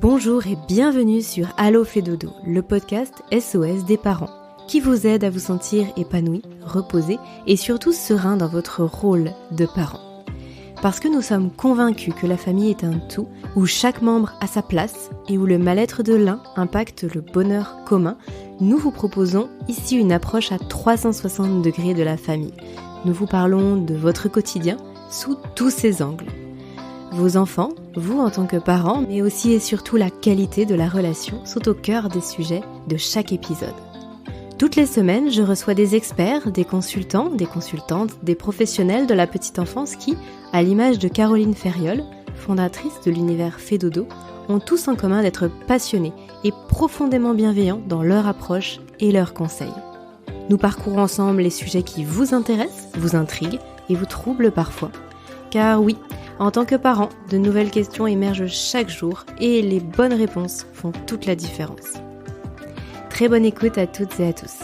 Bonjour et bienvenue sur Allo fait dodo, le podcast SOS des parents, qui vous aide à vous sentir épanoui, reposé et surtout serein dans votre rôle de parent. Parce que nous sommes convaincus que la famille est un tout, où chaque membre a sa place et où le mal-être de l'un impacte le bonheur commun, nous vous proposons ici une approche à 360 degrés de la famille. Nous vous parlons de votre quotidien sous tous ses angles. Vos enfants, vous en tant que parents, mais aussi et surtout la qualité de la relation sont au cœur des sujets de chaque épisode. Toutes les semaines, je reçois des experts, des consultants, des consultantes, des professionnels de la petite enfance qui, à l'image de Caroline Ferriol, fondatrice de l'univers Fait Dodo, ont tous en commun d'être passionnés et profondément bienveillants dans leur approche et leurs conseils. Nous parcourons ensemble les sujets qui vous intéressent, vous intriguent et vous troublent parfois. Car oui, en tant que parent, de nouvelles questions émergent chaque jour et les bonnes réponses font toute la différence. Très bonne écoute à toutes et à tous.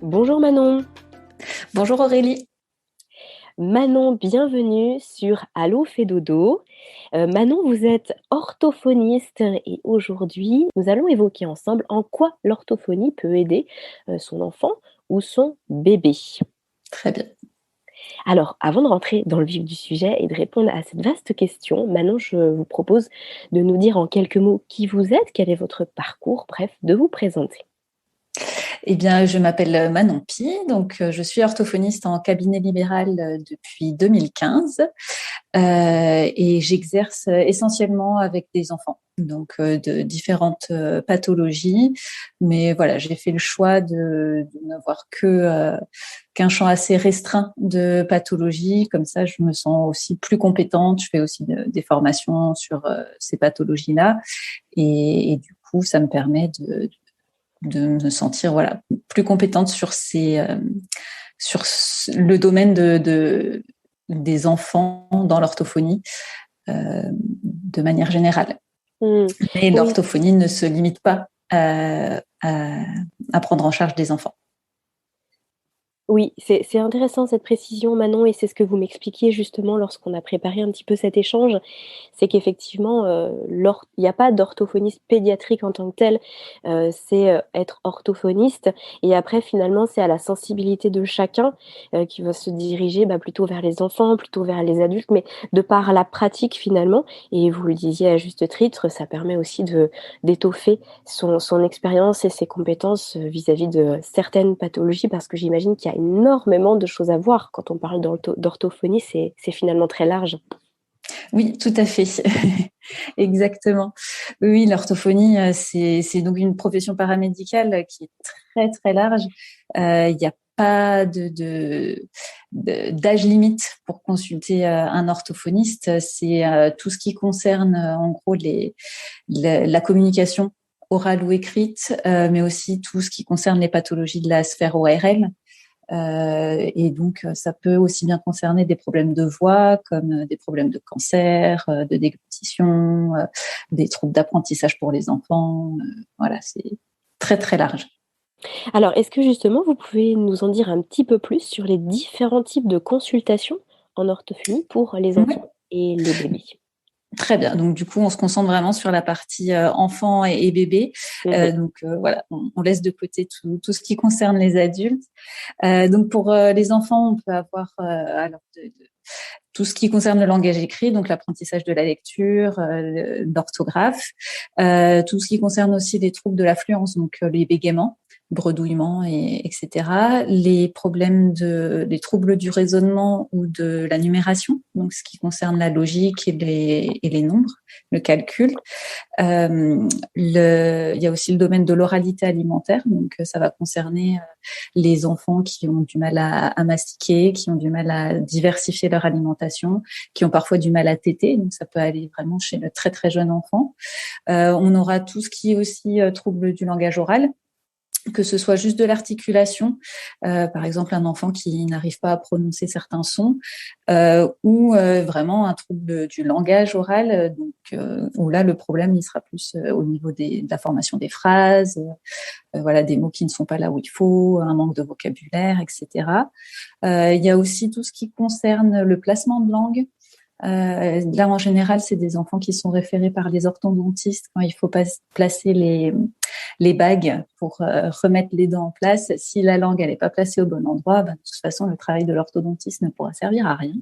Bonjour Manon. Bonjour Aurélie. Manon, bienvenue sur Allo fait dodo. Manon, vous êtes orthophoniste et aujourd'hui, nous allons évoquer ensemble en quoi l'orthophonie peut aider son enfant ou son bébé. Très bien. Alors, avant de rentrer dans le vif du sujet et de répondre à cette vaste question, Manon, je vous propose de nous dire en quelques mots qui vous êtes, quel est votre parcours, bref, de vous présenter. Eh bien, je m'appelle Manon Pi, donc je suis orthophoniste en cabinet libéral depuis 2015 et j'exerce essentiellement avec des enfants, donc de différentes pathologies. Mais voilà, j'ai fait le choix de n'avoir qu'un champ assez restreint de pathologies. Comme ça, je me sens aussi plus compétente. Je fais aussi des formations sur ces pathologies-là et du coup, ça me permet de me sentir plus compétente sur le domaine des enfants dans l'orthophonie de manière générale. Mais l'orthophonie ne se limite pas à prendre en charge des enfants. Oui, c'est intéressant cette précision, Manon, et c'est ce que vous m'expliquiez justement lorsqu'on a préparé un petit peu cet échange. C'est qu'effectivement, il n'y a pas d'orthophoniste pédiatrique en tant que tel. C'est être orthophoniste. Et après, finalement, c'est à la sensibilité de chacun qui va se diriger plutôt vers les enfants, plutôt vers les adultes, mais de par la pratique finalement. Et vous le disiez à juste titre, ça permet aussi d'étoffer son expérience et ses compétences vis-à-vis de certaines pathologies, parce que j'imagine qu'il y a énormément de choses à voir. Quand on parle d'orthophonie, c'est finalement très large. Oui, tout à fait. Exactement. Oui, l'orthophonie, c'est donc une profession paramédicale qui est très, très large. Il n'y a pas d'âge limite pour consulter un orthophoniste. C'est tout ce qui concerne, en gros, la communication orale ou écrite, mais aussi tout ce qui concerne les pathologies de la sphère ORL. Et donc, ça peut aussi bien concerner des problèmes de voix, comme des problèmes de cancer, de déglutition, des troubles d'apprentissage pour les enfants. Voilà, c'est très, très large. Alors, est-ce que justement, vous pouvez nous en dire un petit peu plus sur les différents types de consultations en orthophonie pour les enfants et les bébés? Très bien. Donc, du coup, on se concentre vraiment sur la partie enfant et bébé. Donc, voilà, on laisse de côté tout ce qui concerne les adultes. Donc, pour les enfants, on peut avoir tout ce qui concerne le langage écrit, donc l'apprentissage de la lecture, l'orthographe, tout ce qui concerne aussi les troubles de l'affluence, donc les bégaiements, bredouillements, etc. Les troubles du raisonnement ou de la numération, donc ce qui concerne la logique et les nombres, le calcul. Il y a aussi le domaine de l'oralité alimentaire, donc ça va concerner les enfants qui ont du mal à mastiquer, qui ont du mal à diversifier leur alimentation, qui ont parfois du mal à téter, donc ça peut aller vraiment chez le très très jeune enfant. On aura tout ce qui est aussi trouble du langage oral, que ce soit juste de l'articulation, par exemple un enfant qui n'arrive pas à prononcer certains sons, ou vraiment un trouble du langage oral, où là le problème il sera plus au niveau de la formation des phrases, des mots qui ne sont pas là où il faut, un manque de vocabulaire, etc. Il y a aussi tout ce qui concerne le placement de langue. Là, en général, c'est des enfants qui sont référés par les orthodontistes quand il faut placer les bagues pour remettre les dents en place. Si la langue elle n'est pas placée au bon endroit, de toute façon, le travail de l'orthodontiste ne pourra servir à rien.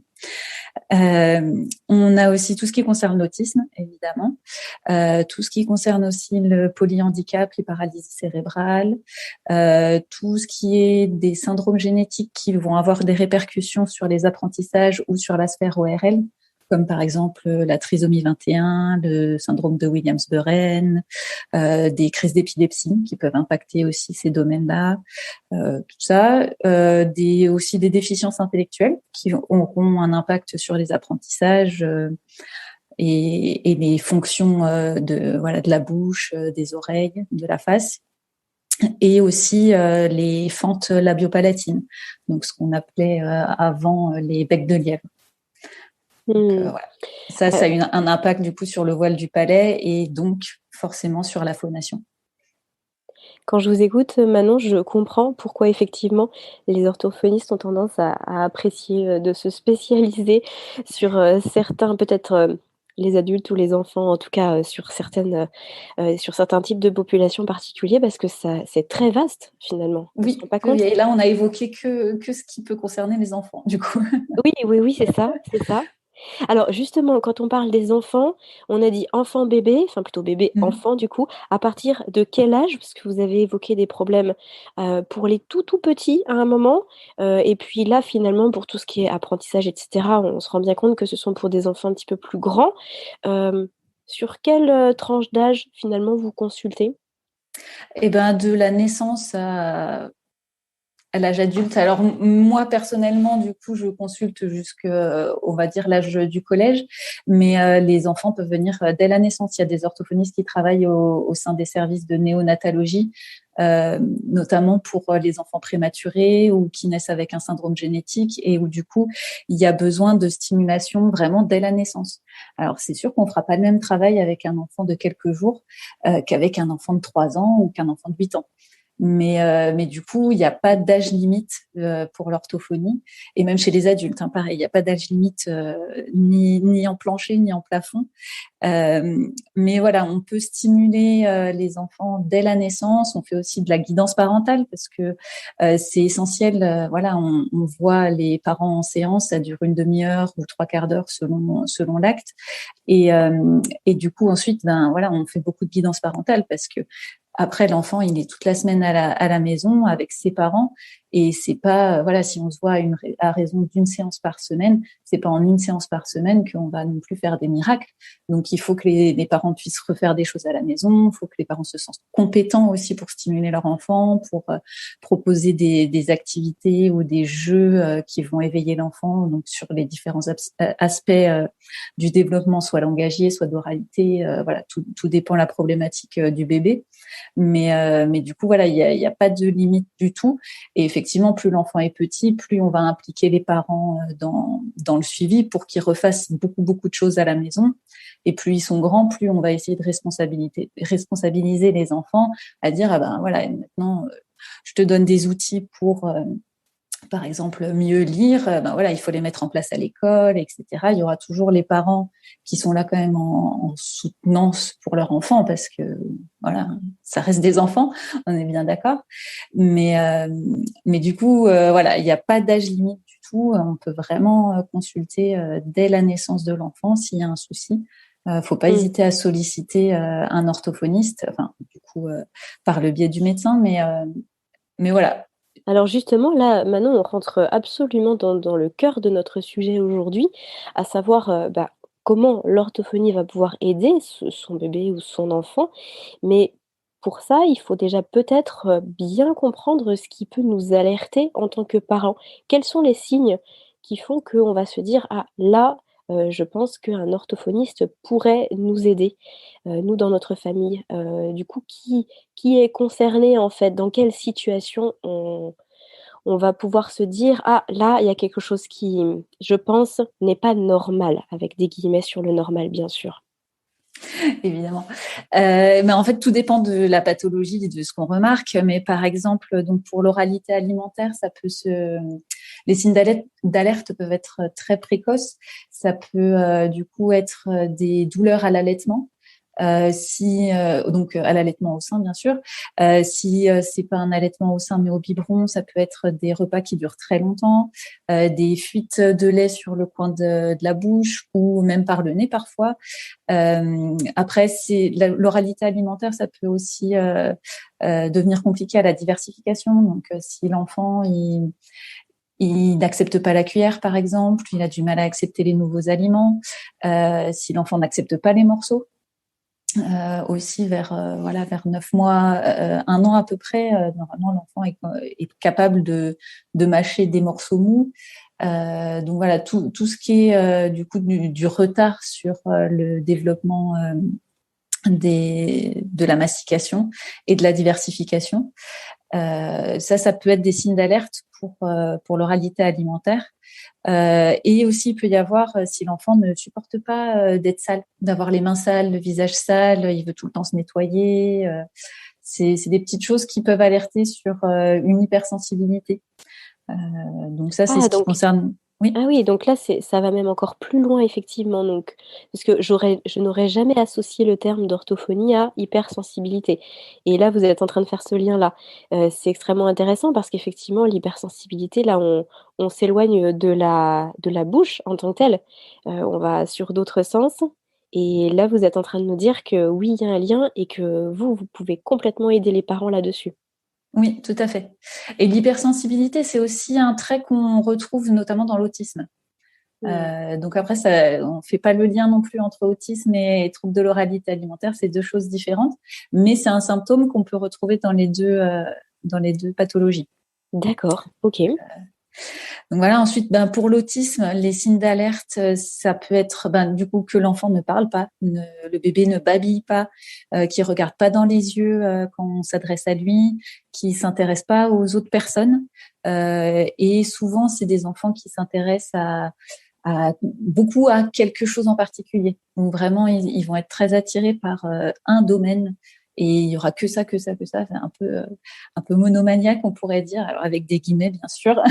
On a aussi tout ce qui concerne l'autisme, évidemment, tout ce qui concerne aussi le polyhandicap, les paralysies cérébrales, tout ce qui est des syndromes génétiques qui vont avoir des répercussions sur les apprentissages ou sur la sphère ORL, comme par exemple la trisomie 21, le syndrome de Williams-Buren, des crises d'épilepsie qui peuvent impacter aussi ces domaines-là, tout ça, aussi des déficiences intellectuelles qui auront un impact sur les apprentissages et les fonctions de la bouche, des oreilles, de la face. Et aussi les fentes labiopalatines, donc ce qu'on appelait avant les becs de lièvre. Donc, voilà. Ça a un impact du coup sur le voile du palais et donc forcément sur la phonation. Quand je vous écoute, Manon, je comprends pourquoi effectivement les orthophonistes ont tendance à apprécier de se spécialiser sur certains, peut-être les adultes ou les enfants, en tout cas sur certains types de populations particuliers, parce que c'est très vaste finalement. Oui, pas compte. Et là on a évoqué que ce qui peut concerner les enfants, du coup. Oui, c'est ça. Alors justement, quand on parle des enfants, on a dit enfant-bébé, enfin plutôt bébé-enfant du coup. À partir de quel âge? Parce que vous avez évoqué des problèmes pour les tout petits à un moment. Et puis là, finalement, pour tout ce qui est apprentissage, etc., on se rend bien compte que ce sont pour des enfants un petit peu plus grands. Sur quelle tranche d'âge finalement vous consultez? Eh ben, de la naissance à l'âge adulte. Alors moi personnellement, du coup, je consulte on va dire l'âge du collège, mais les enfants peuvent venir dès la naissance. Il y a des orthophonistes qui travaillent au sein des services de néonatologie, notamment pour les enfants prématurés ou qui naissent avec un syndrome génétique et où du coup il y a besoin de stimulation vraiment dès la naissance. Alors c'est sûr qu'on fera pas le même travail avec un enfant de quelques jours qu'avec un enfant de 3 ans ou qu'un enfant de 8 ans. Mais du coup, il n'y a pas d'âge limite pour l'orthophonie. Et même chez les adultes, pareil, il n'y a pas d'âge limite ni en plancher ni en plafond. Mais voilà, on peut stimuler les enfants dès la naissance. On fait aussi de la guidance parentale parce que c'est essentiel. Voilà, on voit les parents en séance, ça dure une demi-heure ou 3/4 d'heure selon l'acte. Et du coup, ensuite, voilà, on fait beaucoup de guidance parentale parce que après, l'enfant, il est toute la semaine à la maison avec ses parents et c'est pas, voilà, si on se voit à raison d'une séance par semaine, c'est pas en une séance par semaine qu'on va non plus faire des miracles. Donc, il faut que les parents puissent refaire des choses à la maison, il faut que les parents se sentent compétents aussi pour stimuler leur enfant, pour proposer des activités ou des jeux qui vont éveiller l'enfant, donc sur les différents aspects du développement, soit langagier, soit d'oralité, voilà, tout dépend de la problématique du bébé. Mais du coup, voilà, il y a pas de limite du tout. Et effectivement, plus l'enfant est petit, plus on va impliquer les parents dans le suivi pour qu'ils refassent beaucoup de choses à la maison. Et plus ils sont grands, plus on va essayer de responsabiliser les enfants à dire, ah ben voilà, maintenant, je te donne des outils pour par exemple, mieux lire, voilà, il faut les mettre en place à l'école, etc. Il y aura toujours les parents qui sont là quand même en soutenance pour leur enfant parce que voilà, ça reste des enfants, on est bien d'accord. Mais du coup, voilà, il n'y a pas d'âge limite du tout. On peut vraiment consulter dès la naissance de l'enfant s'il y a un souci. Faut pas hésiter à solliciter un orthophoniste, enfin, du coup, par le biais du médecin, mais voilà. Alors justement, là, Manon, on rentre absolument dans le cœur de notre sujet aujourd'hui, à savoir comment l'orthophonie va pouvoir aider son bébé ou son enfant. Mais pour ça, il faut déjà peut-être bien comprendre ce qui peut nous alerter en tant que parents. Quels sont les signes qui font qu'on va se dire, ah là, je pense qu'un orthophoniste pourrait nous aider, nous dans notre famille. Du coup, qui est concerné en fait? Dans quelle situation on va pouvoir se dire: «Ah là, il y a quelque chose qui, je pense, n'est pas normal», avec des guillemets sur le normal, bien sûr. Évidemment. Mais en fait, tout dépend de la pathologie, de ce qu'on remarque. Mais par exemple, donc pour l'oralité alimentaire, les signes d'alerte peuvent être très précoces. Ça peut du coup être des douleurs à l'allaitement. Donc à l'allaitement au sein bien sûr. Si c'est pas un allaitement au sein mais au biberon, ça peut être des repas qui durent très longtemps, des fuites de lait sur le coin de la bouche ou même par le nez parfois. Après, l'oralité alimentaire, ça peut aussi devenir compliqué à la diversification. Donc si l'enfant il n'accepte pas la cuillère, par exemple, il a du mal à accepter les nouveaux aliments. Si l'enfant n'accepte pas les morceaux, aussi vers 9 mois, 1 an à peu près, normalement l'enfant est capable de mâcher des morceaux mous. Donc voilà, tout ce qui est du coup du retard sur le développement de la mastication et de la diversification. Ça peut être des signes d'alerte pour l'oralité alimentaire. Et aussi, il peut y avoir, si l'enfant ne supporte pas d'être sale, d'avoir les mains sales, le visage sale, il veut tout le temps se nettoyer. C'est des petites choses qui peuvent alerter sur une hypersensibilité. Donc ça, c'est ce qui Donc concerne. Oui. ah oui, donc là, ça va même encore plus loin, effectivement. Donc, parce que je n'aurais jamais associé le terme d'orthophonie à hypersensibilité. Et là, vous êtes en train de faire ce lien-là. C'est extrêmement intéressant parce qu'effectivement, l'hypersensibilité, là, on s'éloigne de la bouche en tant que telle. On va sur d'autres sens. Et là, vous êtes en train de nous dire que oui, il y a un lien et que vous pouvez complètement aider les parents là-dessus. Oui, tout à fait. Et l'hypersensibilité, c'est aussi un trait qu'on retrouve notamment dans l'autisme. Donc après, on ne fait pas le lien non plus entre autisme et troubles de l'oralité alimentaire, c'est deux choses différentes, mais c'est un symptôme qu'on peut retrouver dans les deux pathologies. D'accord, ok. Donc voilà, ensuite, pour l'autisme, les signes d'alerte, ça peut être du coup que l'enfant ne parle pas, le bébé ne babille pas, qui regarde pas dans les yeux quand on s'adresse à lui, qui s'intéresse pas aux autres personnes. Et souvent, c'est des enfants qui s'intéressent beaucoup à quelque chose en particulier. Donc vraiment, ils vont être très attirés par un domaine. Et il y aura que ça, que ça, que ça. C'est un peu monomaniaque, on pourrait dire. Alors avec des guillemets, bien sûr.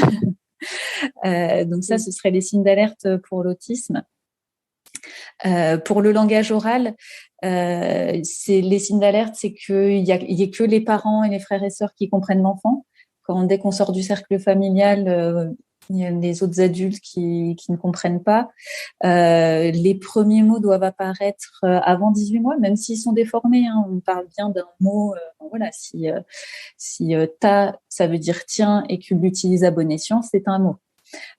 Donc ça, ce serait les signes d'alerte pour l'autisme. Pour le langage oral, c'est les signes d'alerte, c'est qu'il y ait que les parents et les frères et sœurs qui comprennent l'enfant. Dès qu'on sort du cercle familial, il y a les autres adultes qui ne comprennent pas. Les premiers mots doivent apparaître avant 18 mois, même s'ils sont déformés. Hein, on parle bien d'un mot. Voilà, si ta, ça veut dire tiens et que tu l'utilises à bon escient, c'est un mot.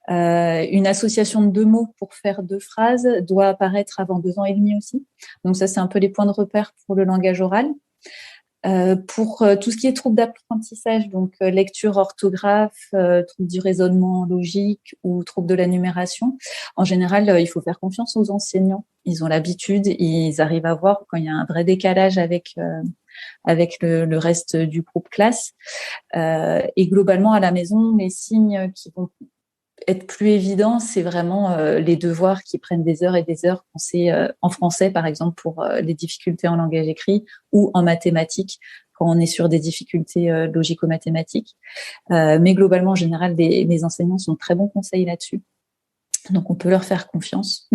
Une association de 2 mots pour faire 2 phrases doit apparaître avant 2 ans et demi aussi. Donc ça, c'est un peu les points de repère pour le langage oral. Pour tout ce qui est troubles d'apprentissage, donc lecture, orthographe, troubles du raisonnement logique ou troubles de la numération, en général, il faut faire confiance aux enseignants. Ils ont l'habitude, ils arrivent à voir quand il y a un vrai décalage avec le reste du groupe classe. Et globalement, à la maison, les signes qui vont être plus évident, c'est vraiment les devoirs qui prennent des heures et des heures quand c'est en français, par exemple, pour les difficultés en langage écrit ou en mathématiques, quand on est sur des difficultés logico-mathématiques. Mais globalement, en général, les enseignants sont de très bons conseils là-dessus. Donc, on peut leur faire confiance.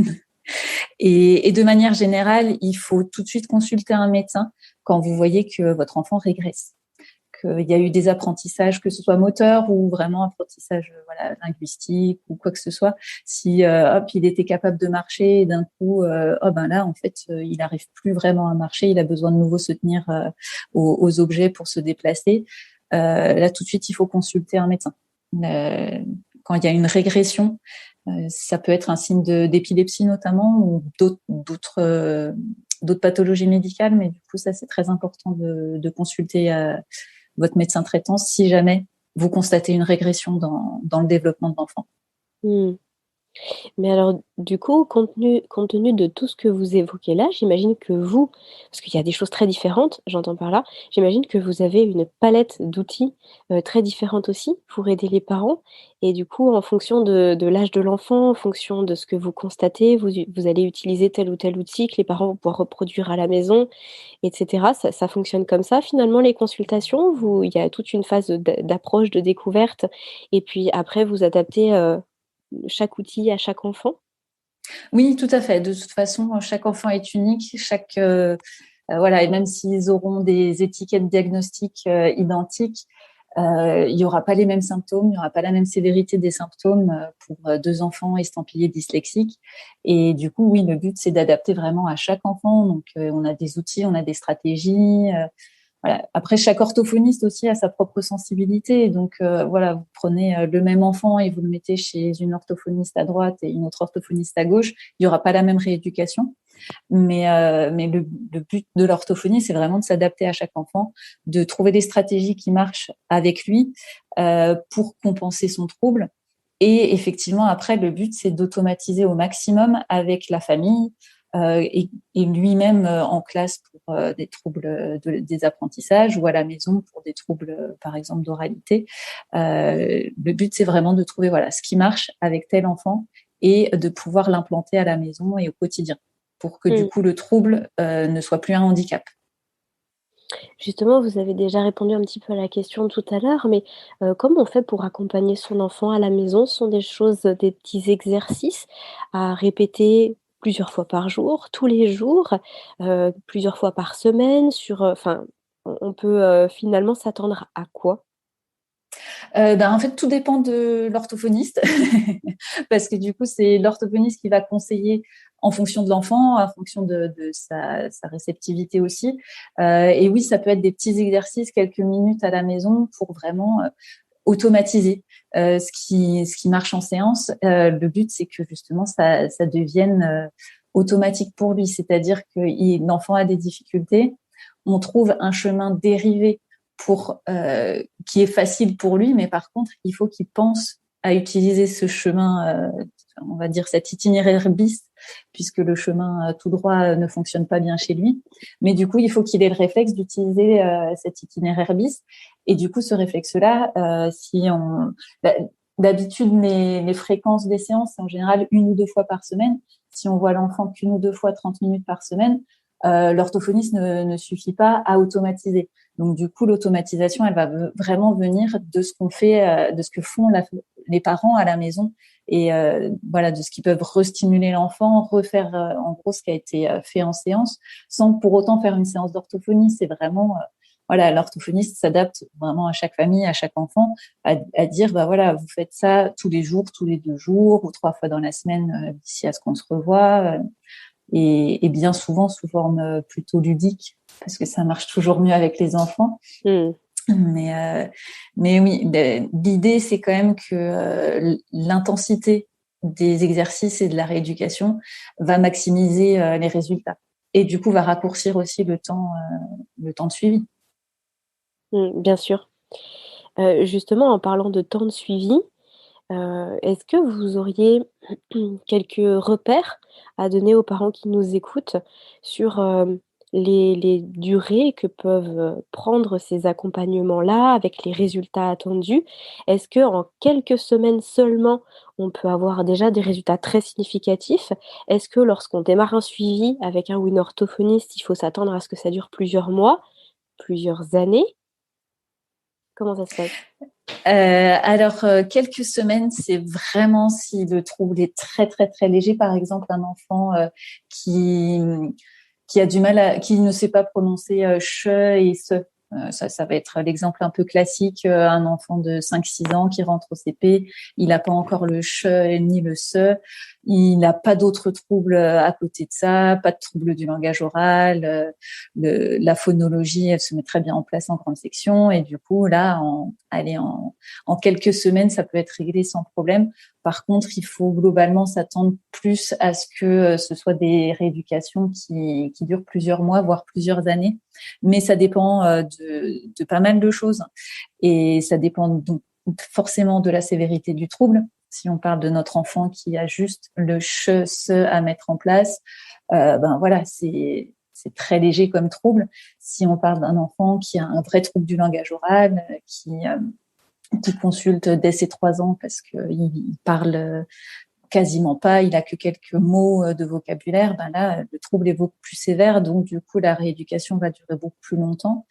Et de manière générale, il faut tout de suite consulter un médecin quand vous voyez que votre enfant régresse. Il y a eu des apprentissages, que ce soit moteur ou vraiment apprentissage linguistique ou quoi que ce soit. Si il était capable de marcher et d'un coup, là en fait, il n'arrive plus vraiment à marcher, il a besoin de nouveau se tenir aux objets pour se déplacer. Là tout de suite, il faut consulter un médecin. Quand il y a une régression, ça peut être un signe d'épilepsie notamment ou d'autres pathologies médicales, mais du coup ça c'est très important de consulter votre médecin traitant si jamais vous constatez une régression dans le développement de l'enfant. Mais alors, du coup, compte tenu de tout ce que vous évoquez là, j'imagine que vous parce qu'il y a des choses très différentes, j'entends par là, j'imagine que vous avez une palette d'outils, très différente aussi pour aider les parents et du coup, en fonction de l'âge de l'enfant, en fonction de ce que vous constatez, vous allez utiliser tel ou tel outil que les parents vont pouvoir reproduire à la maison et cetera. Ça fonctionne comme ça finalement les consultations? Il y a toute une phase d'approche, de découverte et puis après vous adaptez, chaque outil à chaque enfant? Oui, tout à fait. De toute façon, chaque enfant est unique, voilà, et même s'ils auront des étiquettes diagnostiques identiques, il y aura pas les mêmes symptômes, il y aura pas la même sévérité des symptômes pour deux enfants estampillés dyslexiques. Et du coup, oui, le but c'est d'adapter vraiment à chaque enfant. Donc, on a des outils, on a des stratégies. Voilà. Après, chaque orthophoniste aussi a sa propre sensibilité. Donc, voilà, vous prenez le même enfant et vous le mettez chez une orthophoniste à droite et une autre orthophoniste à gauche, il n'y aura pas la même rééducation. Mais le but de l'orthophonie, c'est vraiment de s'adapter à chaque enfant, de trouver des stratégies qui marchent avec lui pour compenser son trouble. Et effectivement, après, le but, c'est d'automatiser au maximum avec la famille et lui-même en classe pour des troubles des apprentissages ou à la maison pour des troubles, par exemple, d'oralité. Le but, c'est vraiment de trouver voilà ce qui marche avec tel enfant et de pouvoir l'implanter à la maison et au quotidien pour que du Mmh. coup le trouble ne soit plus un handicap. Justement, vous avez déjà répondu un petit peu à la question tout à l'heure, mais comment on fait pour accompagner son enfant à la maison? Ce sont des choses, des petits exercices à répéter plusieurs fois par jour, tous les jours, plusieurs fois par semaine sur, enfin, on peut, finalement s'attendre à quoi? En fait, tout dépend de l'orthophoniste parce que du coup, c'est l'orthophoniste qui va conseiller en fonction de l'enfant, en fonction de sa réceptivité aussi. Et oui, ça peut être des petits exercices, quelques minutes à la maison pour vraiment automatiser ce qui marche en séance. Le but, c'est que justement, ça devienne automatique pour lui, c'est-à-dire que l'enfant a des difficultés, on trouve un chemin dérivé pour qui est facile pour lui, mais par contre, il faut qu'il pense à utiliser ce chemin, on va dire cet itinéraire bis, puisque le chemin tout droit ne fonctionne pas bien chez lui. Mais du coup, il faut qu'il ait le réflexe d'utiliser cet itinéraire bis. Et du coup, ce réflexe-là, si on d'habitude les fréquences des séances, c'est en général 1 ou 2 fois par semaine. Si on voit l'enfant qu'1 ou 2 fois 30 minutes par semaine, l'orthophoniste ne suffit pas à automatiser. Donc du coup, l'automatisation, elle va vraiment venir de ce qu'on fait, de ce que font les parents à la maison et voilà, de ce qu'ils peuvent restimuler l'enfant, refaire en gros ce qui a été fait en séance, sans pour autant faire une séance d'orthophonie. C'est vraiment voilà, l'orthophoniste s'adapte vraiment à chaque famille, à chaque enfant, à dire bah voilà, vous faites ça tous les jours, tous les 2 jours ou 3 fois dans la semaine d'ici à ce qu'on se revoit. Et bien souvent sous forme plutôt ludique, parce que ça marche toujours mieux avec les enfants. Mmh. Mais, mais oui, l'idée, c'est quand même que l'intensité des exercices et de la rééducation va maximiser les résultats. Et du coup, va raccourcir aussi le temps de suivi. Mmh, bien sûr. Justement, en parlant de temps de suivi, est-ce que vous auriez quelques repères à donner aux parents qui nous écoutent sur, les durées que peuvent, prendre ces accompagnements-là avec les résultats attendus? Est-ce que en quelques semaines seulement, on peut avoir déjà des résultats très significatifs? Est-ce que lorsqu'on démarre un suivi avec un ou une orthophoniste, il faut s'attendre à ce que ça dure plusieurs mois, plusieurs années? Comment ça se passe? Alors, quelques semaines, c'est vraiment si le trouble est très, très, très léger. Par exemple, un enfant qui, qui a du mal qui ne sait pas prononcer che et se. Ça va être l'exemple un peu classique. Un enfant de 5-6 ans qui rentre au CP, il n'a pas encore le che ni le se. Il n'a pas d'autres troubles à côté de ça, pas de troubles du langage oral. La phonologie, elle se met très bien en place en grande section. Et du coup, là, en quelques semaines, ça peut être réglé sans problème. Par contre, il faut globalement s'attendre plus à ce que ce soit des rééducations qui durent plusieurs mois, voire plusieurs années. Mais ça dépend de pas mal de choses. Et ça dépend donc forcément de la sévérité du trouble. Si on parle de notre enfant qui a juste le che, se à mettre en place, voilà, c'est très léger comme trouble. Si on parle d'un enfant qui a un vrai trouble du langage oral, qui consulte dès ses 3 ans parce qu'il parle quasiment pas, il a que quelques mots de vocabulaire, là, le trouble est beaucoup plus sévère, donc du coup, la rééducation va durer beaucoup plus longtemps.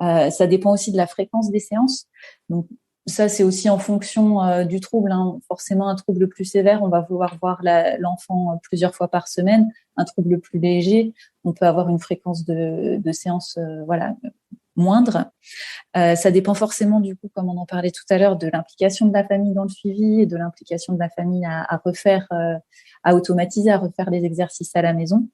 Ça dépend aussi de la fréquence des séances. Donc, ça, c'est aussi en fonction du trouble. Forcément, un trouble plus sévère, on va vouloir voir l'enfant plusieurs fois par semaine. Un trouble plus léger, on peut avoir une fréquence de séance moindre. Ça dépend forcément, du coup, comme on en parlait tout à l'heure, de l'implication de la famille dans le suivi et de l'implication de la famille à refaire, à automatiser, à refaire les exercices à la maison.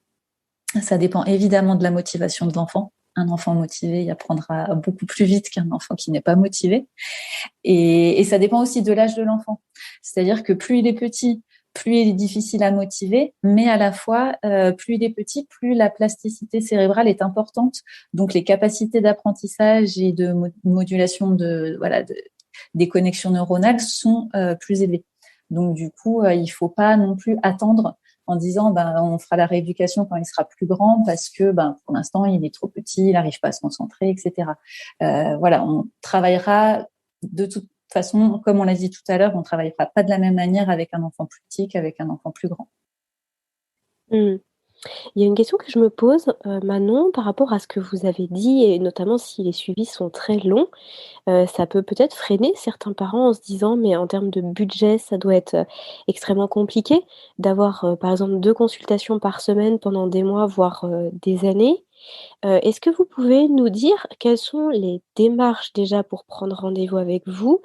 Ça dépend évidemment de la motivation de l'enfant. Un enfant motivé, il apprendra beaucoup plus vite qu'un enfant qui n'est pas motivé. Et ça dépend aussi de l'âge de l'enfant. C'est-à-dire que plus il est petit, plus il est difficile à motiver, mais à la fois, plus il est petit, plus la plasticité cérébrale est importante. Donc, les capacités d'apprentissage et de modulation des connexions neuronales sont plus élevées. Donc, du coup, il faut pas non plus attendre en disant on fera la rééducation quand il sera plus grand parce que pour l'instant il est trop petit, il n'arrive pas à se concentrer, etc. On travaillera de toute façon, comme on l'a dit tout à l'heure, on ne travaillera pas de la même manière avec un enfant plus petit qu'avec un enfant plus grand. Il y a une question que je me pose, Manon, par rapport à ce que vous avez dit et notamment si les suivis sont très longs. Ça peut peut-être freiner certains parents en se disant: «Mais en termes de budget, ça doit être, extrêmement compliqué d'avoir, par exemple 2 consultations par semaine pendant des mois, voire, des années». Est-ce que vous pouvez nous dire quelles sont les démarches déjà pour prendre rendez-vous avec vous?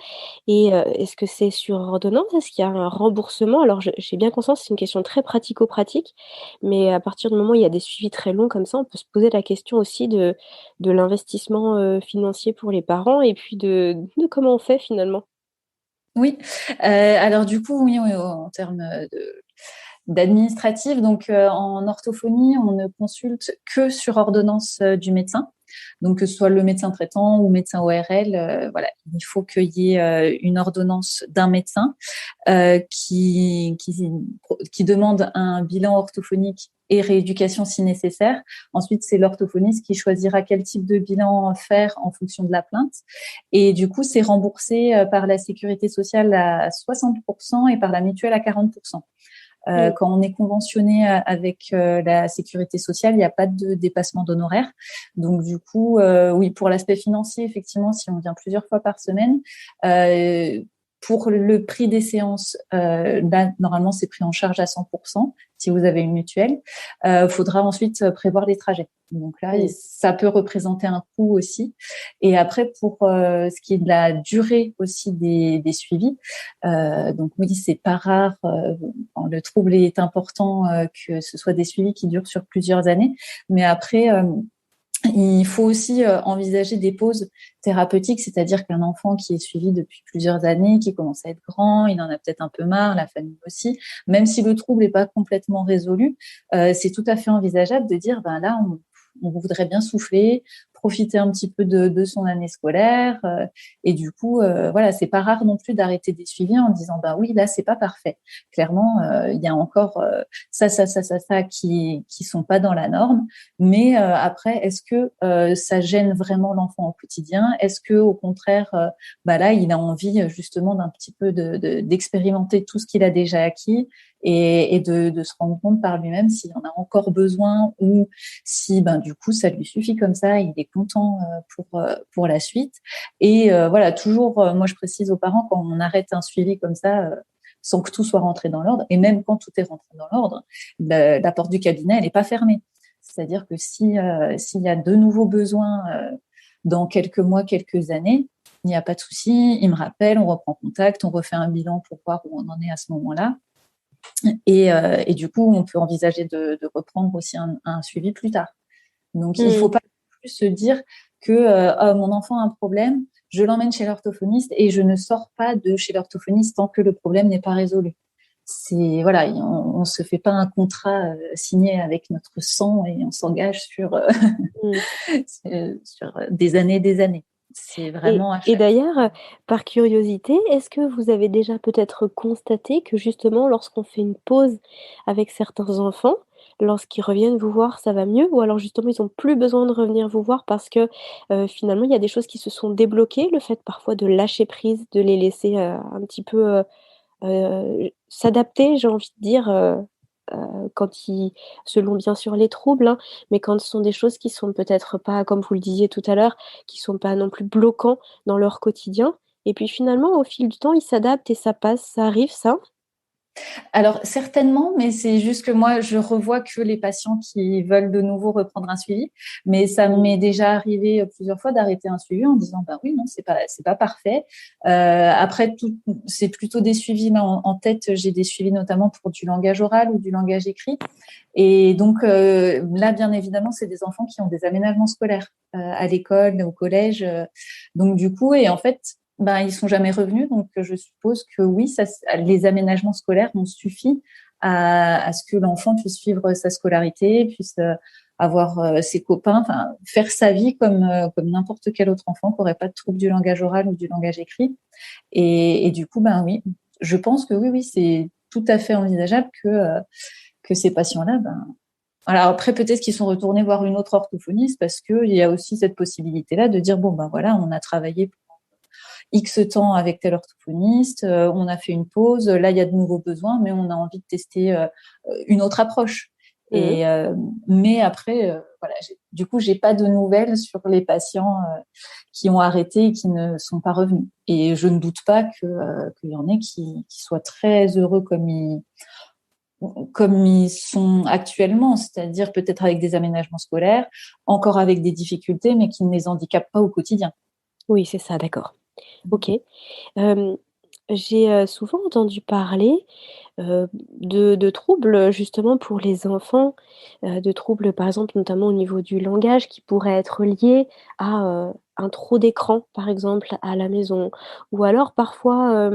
Et est-ce que c'est sur ordonnance? Est-ce qu'il y a un remboursement? Alors j'ai bien conscience que c'est une question très pratico-pratique, mais à partir du moment où il y a des suivis très longs comme ça, on peut se poser la question aussi de l'investissement, financier pour les parents et puis de comment on fait finalement? Oui, alors du coup, oui, en termes d'administratif, donc en orthophonie, on ne consulte que sur ordonnance du médecin. Donc que ce soit le médecin traitant ou médecin ORL, il faut qu'il y ait une ordonnance d'un médecin qui demande un bilan orthophonique et rééducation si nécessaire. Ensuite, c'est l'orthophoniste qui choisira quel type de bilan faire en fonction de la plainte. Et du coup, c'est remboursé par la sécurité sociale à 60% et par la mutuelle à 40%. Quand on est conventionné avec la sécurité sociale, il n'y a pas de dépassement d'honoraires. Donc du coup, oui, pour l'aspect financier, effectivement, si on vient plusieurs fois par semaine, pour le prix des séances, là, normalement, c'est pris en charge à 100% si vous avez une mutuelle. Faudra ensuite prévoir les trajets. Donc là, ça peut représenter un coût aussi. Et après, pour ce qui est de la durée aussi des suivis, donc oui, c'est pas rare. Quand le trouble est important, que ce soit des suivis qui durent sur plusieurs années. Mais après, il faut aussi envisager des pauses thérapeutiques, c'est-à-dire qu'un enfant qui est suivi depuis plusieurs années, qui commence à être grand, il en a peut-être un peu marre, la famille aussi, même si le trouble n'est pas complètement résolu, c'est tout à fait envisageable de dire, là, on voudrait bien souffler, profiter un petit peu de son année scolaire, et du coup, c'est pas rare non plus d'arrêter des suivis en disant, oui, là, c'est pas parfait. Clairement, il y a encore ça qui sont pas dans la norme. Mais après, est-ce que ça gêne vraiment l'enfant au quotidien? Est-ce que au contraire, là, il a envie justement d'un petit peu d'expérimenter tout ce qu'il a déjà acquis et de se rendre compte par lui-même s'il en a encore besoin ou si du coup ça lui suffit comme ça, il est content pour la suite. Et toujours, moi je précise aux parents, quand on arrête un suivi comme ça, sans que tout soit rentré dans l'ordre, et même quand tout est rentré dans l'ordre, la porte du cabinet, elle n'est pas fermée. C'est-à-dire que s'il y a de nouveaux besoins dans quelques mois, quelques années, il n'y a pas de souci, il me rappelle, on reprend contact, on refait un bilan pour voir où on en est à ce moment-là. Et du coup, on peut envisager de reprendre aussi un suivi plus tard. Donc, il ne faut pas plus se dire que mon enfant a un problème, je l'emmène chez l'orthophoniste et je ne sors pas de chez l'orthophoniste tant que le problème n'est pas résolu. On se fait pas un contrat signé avec notre sang et on s'engage sur des années et des années. C'est Et vraiment à et chaque fois. d'ailleurs, par curiosité, est-ce que vous avez déjà peut-être constaté que justement lorsqu'on fait une pause avec certains enfants, lorsqu'ils reviennent vous voir, ça va mieux? Ou alors justement ils ont plus besoin de revenir vous voir parce que, finalement il y a des choses qui se sont débloquées? Le fait parfois de lâcher prise, de les laisser, un petit peu, s'adapter, j'ai envie de dire, quand ils selon bien sûr les troubles, hein, mais quand ce sont des choses qui sont peut-être pas, comme vous le disiez tout à l'heure, qui sont pas non plus bloquants dans leur quotidien et puis finalement au fil du temps, ils s'adaptent et ça passe, ça arrive ça? Alors certainement, mais c'est juste que moi, je revois que les patients qui veulent de nouveau reprendre un suivi. Mais ça Mmh. m'est déjà arrivé plusieurs fois d'arrêter un suivi en disant, bah oui, non, c'est pas parfait. Après, c'est plutôt des suivis. Là, en tête, j'ai des suivis notamment pour du langage oral ou du langage écrit. Et donc là, bien évidemment, c'est des enfants qui ont des aménagements scolaires à l'école, au collège. Donc du coup, et en fait, ben, ils sont jamais revenus. Donc je suppose que oui, les aménagements scolaires ont suffi à ce que l'enfant puisse suivre sa scolarité, puisse avoir ses copains, enfin faire sa vie comme n'importe quel autre enfant qui n'aurait pas de trouble du langage oral ou du langage écrit. Et du coup, ben oui, je pense que oui, c'est tout à fait envisageable que ces patients-là, ben, alors après, peut-être qu'ils sont retournés voir une autre orthophoniste parce qu'il y a aussi cette possibilité-là de dire, bon, ben voilà, on a travaillé X temps avec tel orthophoniste, on a fait une pause, là, il y a de nouveaux besoins, mais on a envie de tester une autre approche. Mmh. Et, mais après, voilà, du coup, j'ai pas de nouvelles sur les patients qui ont arrêté et qui ne sont pas revenus. Et je ne doute pas qu'il y en ait qui soient très heureux comme ils sont actuellement, c'est-à-dire peut-être avec des aménagements scolaires, encore avec des difficultés, mais qui ne les handicapent pas au quotidien. Oui, c'est ça, d'accord. OK. Hem, j'ai, souvent entendu parler, de troubles, justement pour les enfants, de troubles par exemple notamment au niveau du langage qui pourraient être liés à, un trop d'écran par exemple à la maison ou alors parfois,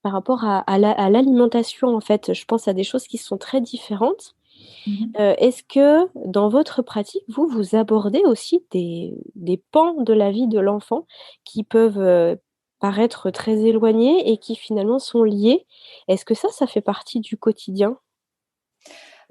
par rapport à l'alimentation en fait. Je pense à des choses qui sont très différentes. Mhm. Est-ce que dans votre pratique, vous abordez aussi des pans de la vie de l'enfant qui peuvent, paraître très éloignés et qui finalement sont liés? Est-ce que ça fait partie du quotidien?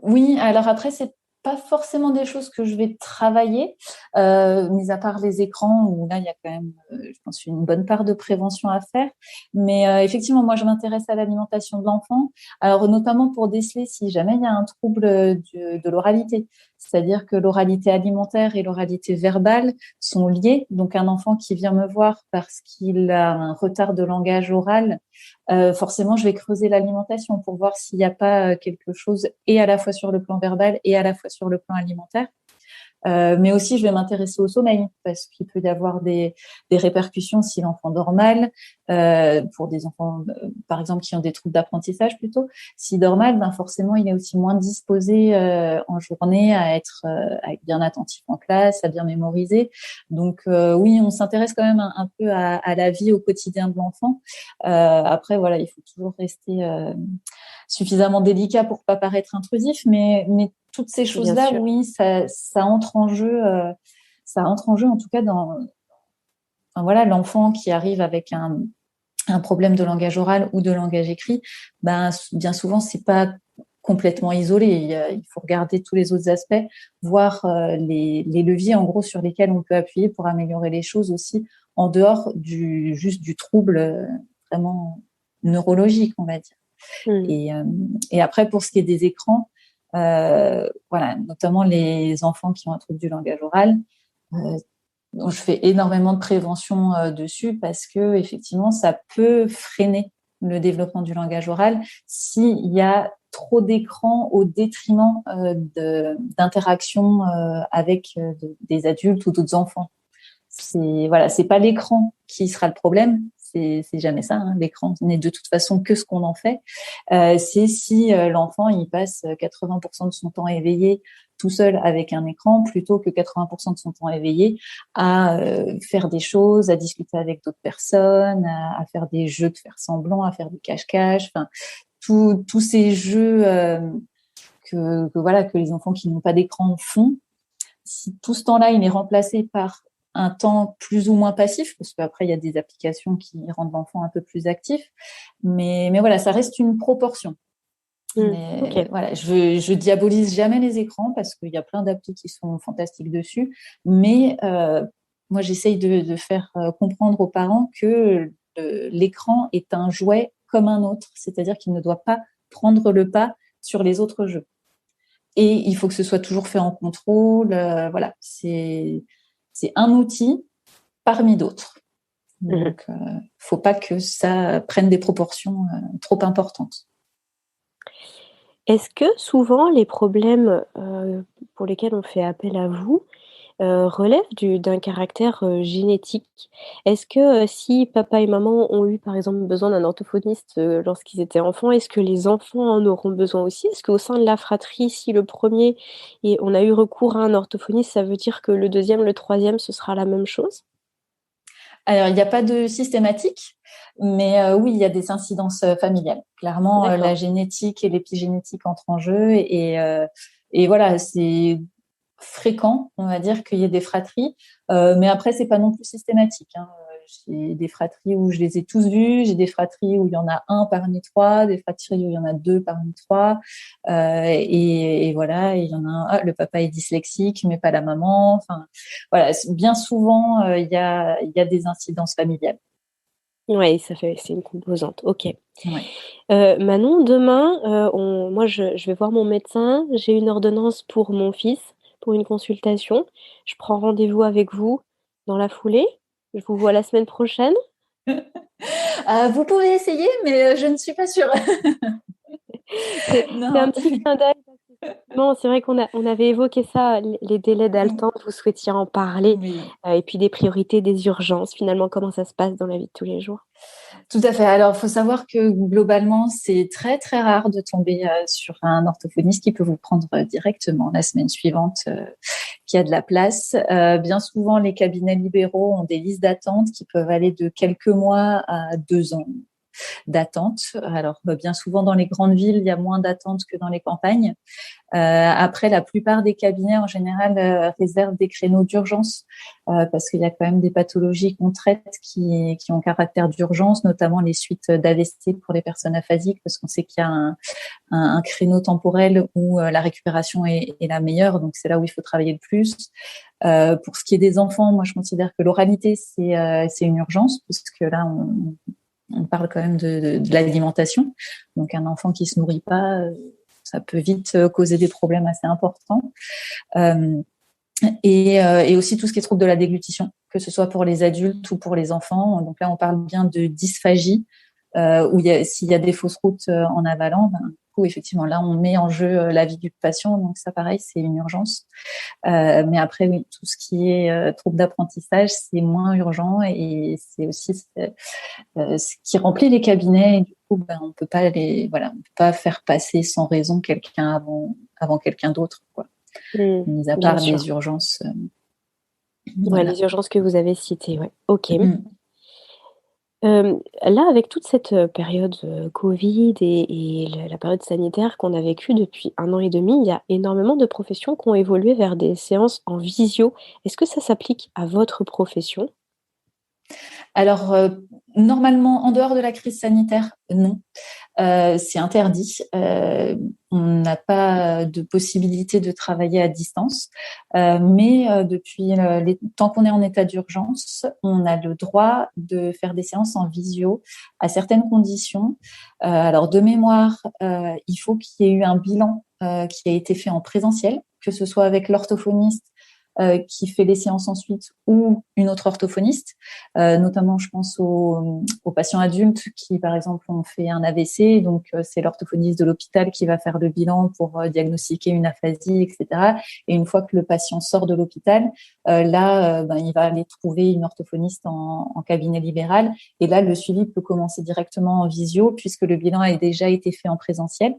Oui, alors après, c'est pas forcément des choses que je vais travailler, mis à part les écrans où là, il y a quand même, je pense, une bonne part de prévention à faire. Mais effectivement, moi, je m'intéresse à l'alimentation de l'enfant, alors notamment pour déceler si jamais il y a un trouble de l'oralité. C'est-à-dire que l'oralité alimentaire et l'oralité verbale sont liées. Donc, un enfant qui vient me voir parce qu'il a un retard de langage oral, forcément, je vais creuser l'alimentation pour voir s'il n'y a pas quelque chose et à la fois sur le plan verbal et à la fois sur le plan alimentaire. Mais aussi, je vais m'intéresser au sommeil parce qu'il peut y avoir des répercussions si l'enfant dort mal, pour des enfants, par exemple, qui ont des troubles d'apprentissage plutôt. S'il dort mal, ben forcément, il est aussi moins disposé en journée à être bien attentif en classe, à bien mémoriser. Donc, oui, on s'intéresse quand même un peu à la vie au quotidien de l'enfant. Après, voilà, il faut toujours rester suffisamment délicat pour pas paraître intrusif, mais toutes ces Bien choses-là, sûr. oui, ça entre en jeu, ça entre en jeu en tout cas enfin, voilà, l'enfant qui arrive avec un problème de langage oral ou de langage écrit, ben bien souvent c'est pas complètement isolé. Il faut regarder tous les autres aspects, voir les leviers en gros sur lesquels on peut appuyer pour améliorer les choses aussi en dehors juste du trouble vraiment neurologique, on va dire. Mmh. Et après, pour ce qui est des écrans, voilà, notamment les enfants qui ont un trouble du langage oral, euh, donc je fais énormément de prévention dessus parce que effectivement, ça peut freiner le développement du langage oral s'il y a trop d'écrans au détriment d'interactions avec des adultes ou d'autres enfants. C'est pas l'écran qui sera le problème, c'est jamais ça, hein. L'écran n'est de toute façon que ce qu'on en fait. C'est si l'enfant il passe 80% de son temps éveillé tout seul avec un écran plutôt que 80% de son temps éveillé à faire des choses, à discuter avec d'autres personnes, à faire des jeux de faire semblant, à faire du cache-cache, enfin tous ces jeux que voilà que les enfants qui n'ont pas d'écran font. Si tout ce temps-là il est remplacé par un temps plus ou moins passif, parce qu'après, il y a des applications qui rendent l'enfant un peu plus actif. Mais voilà, ça reste une proportion. Mais Ok. voilà, je diabolise jamais les écrans parce qu'il y a plein d'applis qui sont fantastiques dessus. Mais moi, j'essaye de faire comprendre aux parents que l'écran est un jouet comme un autre, c'est-à-dire qu'il ne doit pas prendre le pas sur les autres jeux. Et il faut que ce soit toujours fait en contrôle. Voilà, c'est un outil parmi d'autres. Donc, faut pas que ça prenne des proportions trop importantes. Est-ce que souvent les problèmes pour lesquels on fait appel à vous relèvent d'un caractère génétique? Est-ce que si papa et maman ont eu par exemple besoin d'un orthophoniste lorsqu'ils étaient enfants, est-ce que les enfants en auront besoin aussi? Est-ce qu'au sein de la fratrie, si le premier et on a eu recours à un orthophoniste, ça veut dire que le deuxième, le troisième, ce sera la même chose? Alors, il n'y a pas de systématique, mais oui, il y a des incidences familiales. Clairement, la D'accord. génétique et l'épigénétique entrent en jeu et voilà, c'est fréquent, on va dire, qu'il y ait des fratries, mais après, c'est pas non plus systématique, hein. J'ai des fratries où je les ai tous vus, j'ai des fratries où il y en a un parmi trois, des fratries où il y en a deux parmi trois, et voilà, et il y en a un, le papa est dyslexique, mais pas la maman. Enfin, voilà, bien souvent, il y a des incidences familiales. Oui, c'est une composante. Ok. Ouais. Manon, demain, moi, je vais voir mon médecin. J'ai une ordonnance pour mon fils, pour une consultation. Je prends rendez-vous avec vous dans la foulée. Je vous vois la semaine prochaine. Vous pouvez essayer, mais je ne suis pas sûre. C'est un Non. petit clin d'œil. Non, c'est vrai on avait évoqué ça, les délais d'attente, vous souhaitiez en parler, Oui. et puis des priorités, des urgences, finalement, comment ça se passe dans la vie de tous les jours. Tout à fait. Alors, il faut savoir que globalement, c'est très, très rare de tomber sur un orthophoniste qui peut vous prendre directement la semaine suivante, qui a de la place. Bien souvent, les cabinets libéraux ont des listes d'attente qui peuvent aller de quelques mois à 2 ans d'attente. Alors, bien souvent, dans les grandes villes, il y a moins d'attente que dans les campagnes. Après, la plupart des cabinets, en général, réservent des créneaux d'urgence parce qu'il y a quand même des pathologies qu'on traite qui ont caractère d'urgence, notamment les suites d'AVC pour les personnes aphasiques, parce qu'on sait qu'il y a un créneau temporel où la récupération est la meilleure. Donc, c'est là où il faut travailler le plus. Pour ce qui est des enfants, moi, je considère que l'oralité, c'est une urgence, puisque là, on parle quand même de l'alimentation. Donc, un enfant qui se nourrit pas, ça peut vite causer des problèmes assez importants. Et aussi tout ce qui est trouble de la déglutition, que ce soit pour les adultes ou pour les enfants. Donc là, on parle bien de dysphagie, où s'il y a des fausses routes en avalant, du coup, effectivement, là, on met en jeu la vie du patient. Donc ça, pareil, c'est une urgence. Mais après, oui, tout ce qui est trouble d'apprentissage, c'est moins urgent et c'est aussi ce qui remplit les cabinets. Et du coup, on peut pas on peut pas faire passer sans raison quelqu'un avant quelqu'un d'autre, quoi. Mis à Bien part sûr. les urgences. Ouais, Voilà. les urgences que vous avez citées, ouais. Ok. Mm. Là, avec toute cette période Covid et la période sanitaire qu'on a vécue depuis 1 an et demi, il y a énormément de professions qui ont évolué vers des séances en visio. Est-ce que ça s'applique à votre profession? Alors, normalement, en dehors de la crise sanitaire, non. C'est interdit. On n'a pas de possibilité de travailler à distance. Mais depuis tant qu'on est en état d'urgence, on a le droit de faire des séances en visio à certaines conditions. Alors, de mémoire, il faut qu'il y ait eu un bilan qui a été fait en présentiel, que ce soit avec l'orthophoniste qui fait les séances ensuite ou une autre orthophoniste. Notamment, je pense aux patients adultes qui, par exemple, ont fait un AVC. Donc, c'est l'orthophoniste de l'hôpital qui va faire le bilan pour diagnostiquer une aphasie, etc. Et une fois que le patient sort de l'hôpital, il va aller trouver une orthophoniste en cabinet libéral. Et là, le suivi peut commencer directement en visio puisque le bilan a déjà été fait en présentiel.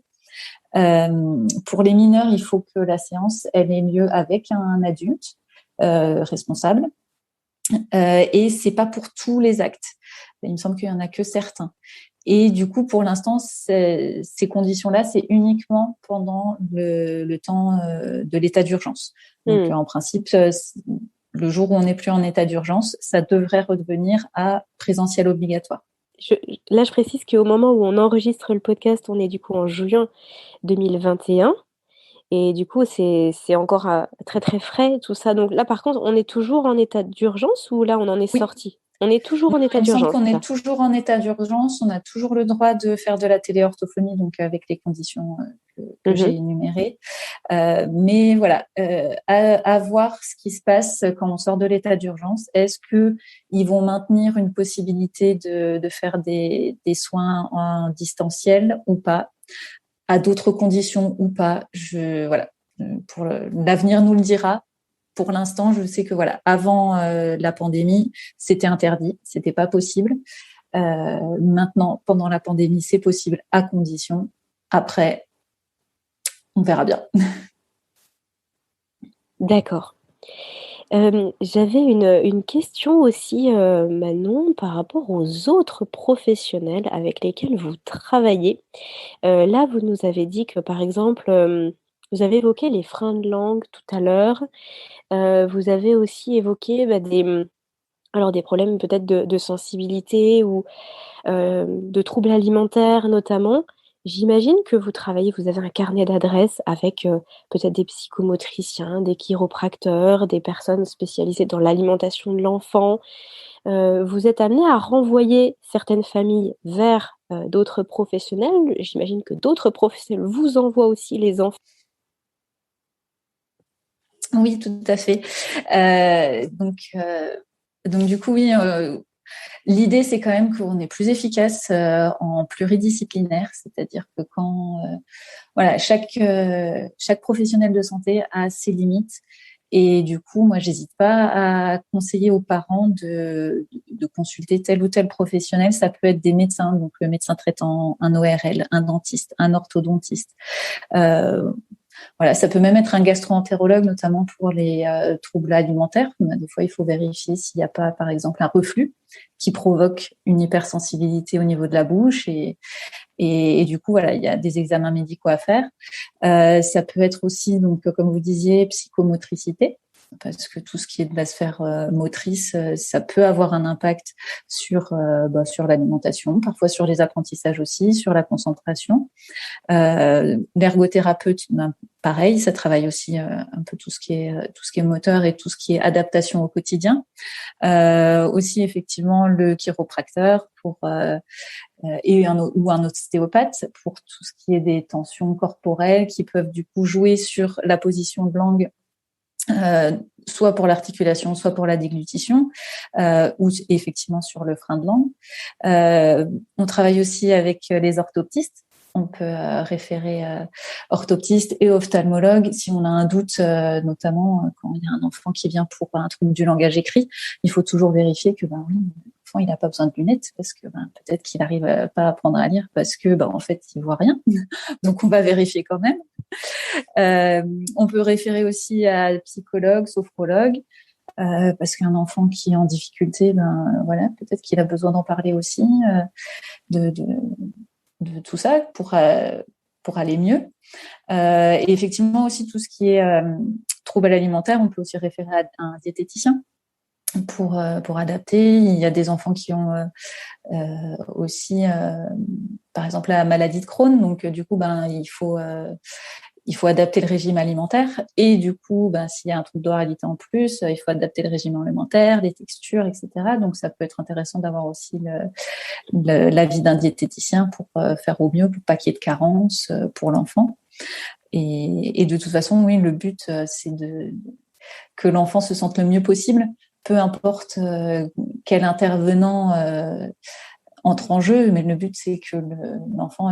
Pour les mineurs, il faut que la séance ait lieu avec un adulte responsable. Et c'est pas pour tous les actes. Il me semble qu'il y en a que certains. Et du coup, pour l'instant, ces conditions-là, c'est uniquement pendant le temps de l'état d'urgence. Donc, en principe, le jour où on n'est plus en état d'urgence, ça devrait redevenir à présentiel obligatoire. Là, je précise qu'au moment où on enregistre le podcast, on est du coup en juin 2021. Et du coup, c'est encore très très frais tout ça. Donc là, par contre, on est toujours en état d'urgence ou là, on en est Oui. sorti? On est toujours en état Il me semble d'urgence, qu'on c'est ça? est toujours en état d'urgence. On a toujours le droit de faire de la téléorthophonie, donc avec les conditions que j'ai énumérées. Mais voilà, à voir ce qui se passe quand on sort de l'état d'urgence. Est-ce que ils vont maintenir une possibilité de faire des soins en distanciel ou pas, à d'autres conditions ou pas? Voilà, pour l'avenir nous le dira. Pour l'instant, je sais que voilà, avant la pandémie, c'était interdit, c'était pas possible. Maintenant, pendant la pandémie, c'est possible à condition. Après, on verra bien. D'accord. J'avais une question aussi, Manon, par rapport aux autres professionnels avec lesquels vous travaillez. Là, vous nous avez dit que, par exemple, vous avez évoqué les freins de langue tout à l'heure. Vous avez aussi évoqué alors des problèmes peut-être de sensibilité ou de troubles alimentaires notamment. J'imagine que vous avez un carnet d'adresses avec peut-être des psychomotriciens, des chiropracteurs, des personnes spécialisées dans l'alimentation de l'enfant. Vous êtes amené à renvoyer certaines familles vers d'autres professionnels. J'imagine que d'autres professionnels vous envoient aussi les enfants. Oui, tout à fait. Donc du coup, oui, l'idée, c'est quand même qu'on est plus efficace en pluridisciplinaire, c'est-à-dire que voilà, chaque professionnel de santé a ses limites. Et du coup, moi, j'hésite pas à conseiller aux parents de consulter tel ou tel professionnel. Ça peut être des médecins, donc le médecin traitant, un ORL, un dentiste, un orthodontiste. Voilà, ça peut même être un gastro-entérologue, notamment pour les troubles alimentaires. Des fois, il faut vérifier s'il n'y a pas, par exemple, un reflux qui provoque une hypersensibilité au niveau de la bouche. Et du coup, voilà, il y a des examens médicaux à faire. Ça peut être aussi, donc, comme vous disiez, psychomotricité, parce que tout ce qui est de la sphère motrice, ça peut avoir un impact sur l'alimentation, parfois sur les apprentissages aussi, sur la concentration. L'ergothérapeute, pareil, ça travaille aussi un peu tout ce qui est moteur et tout ce qui est adaptation au quotidien. Aussi effectivement le chiropracteur ou un ostéopathe pour tout ce qui est des tensions corporelles qui peuvent du coup jouer sur la position de langue. Soit pour l'articulation, soit pour la déglutition, ou effectivement sur le frein de langue. On travaille aussi avec les orthoptistes. On peut référer orthoptiste et ophtalmologue si on a un doute, notamment quand il y a un enfant qui vient pour un trouble du langage écrit. Il faut toujours vérifier que oui, l'enfant il n'a pas besoin de lunettes parce que peut-être qu'il n'arrive pas à apprendre à lire parce que en fait il voit rien. Donc on va vérifier quand même. On peut référer aussi à psychologue, sophrologue. Parce qu'un enfant qui est en difficulté, voilà, peut-être qu'il a besoin d'en parler aussi, de tout ça pour aller mieux. Et effectivement aussi tout ce qui est trouble alimentaire, on peut aussi référer à un diététicien pour adapter. Il y a des enfants qui ont aussi, par exemple, la maladie de Crohn, donc du coup, il faut adapter le régime alimentaire et du coup, s'il y a un trouble d'oralité en plus, il faut adapter le régime alimentaire, les textures, etc. Donc, ça peut être intéressant d'avoir aussi l'avis d'un diététicien pour faire au mieux, pour pas qu'il y ait de carence pour l'enfant. Et de toute façon, oui, le but, c'est que l'enfant se sente le mieux possible, peu importe quel intervenant entre en jeu, mais le but, c'est que l'enfant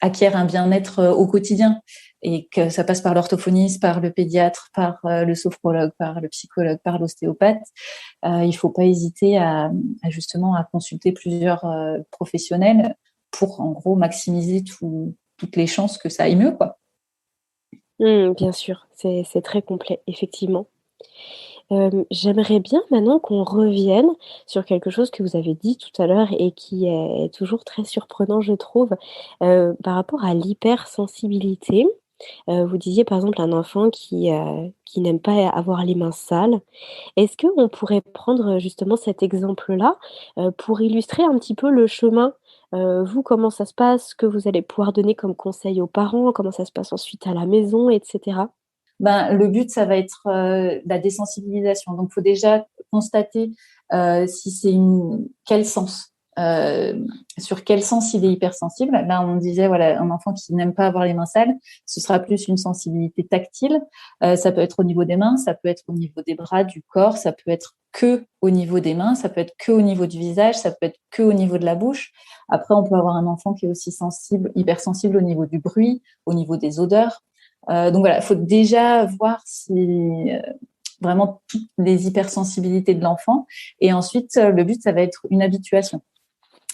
acquiert un bien-être au quotidien et que ça passe par l'orthophoniste, par le pédiatre, par le sophrologue, par le psychologue, par l'ostéopathe. Il faut pas hésiter justement à consulter plusieurs professionnels pour en gros maximiser toutes les chances que ça aille mieux, quoi. Bien sûr, c'est très complet, effectivement. J'aimerais bien maintenant qu'on revienne sur quelque chose que vous avez dit tout à l'heure et qui est toujours très surprenant, je trouve, par rapport à l'hypersensibilité. Vous disiez par exemple un enfant qui n'aime pas avoir les mains sales. Est-ce qu'on pourrait prendre, justement cet exemple-là, pour illustrer un petit peu le chemin? Vous, comment ça se passe? Ce que vous allez pouvoir donner comme conseil aux parents? Comment ça se passe ensuite à la maison et cetera? Ben, le but, ça va être la désensibilisation. Donc, il faut déjà constater si c'est quel sens, sur quel sens il est hypersensible. Là, on disait, voilà, un enfant qui n'aime pas avoir les mains sales, ce sera plus une sensibilité tactile. Ça peut être au niveau des mains, ça peut être au niveau des bras, du corps, ça peut être que au niveau des mains, ça peut être que au niveau du visage, ça peut être que au niveau de la bouche. Après, on peut avoir un enfant qui est aussi sensible, hypersensible au niveau du bruit, au niveau des odeurs. Donc voilà, il faut déjà voir si vraiment toutes les hypersensibilités de l'enfant. Et ensuite, le but, ça va être une habituation.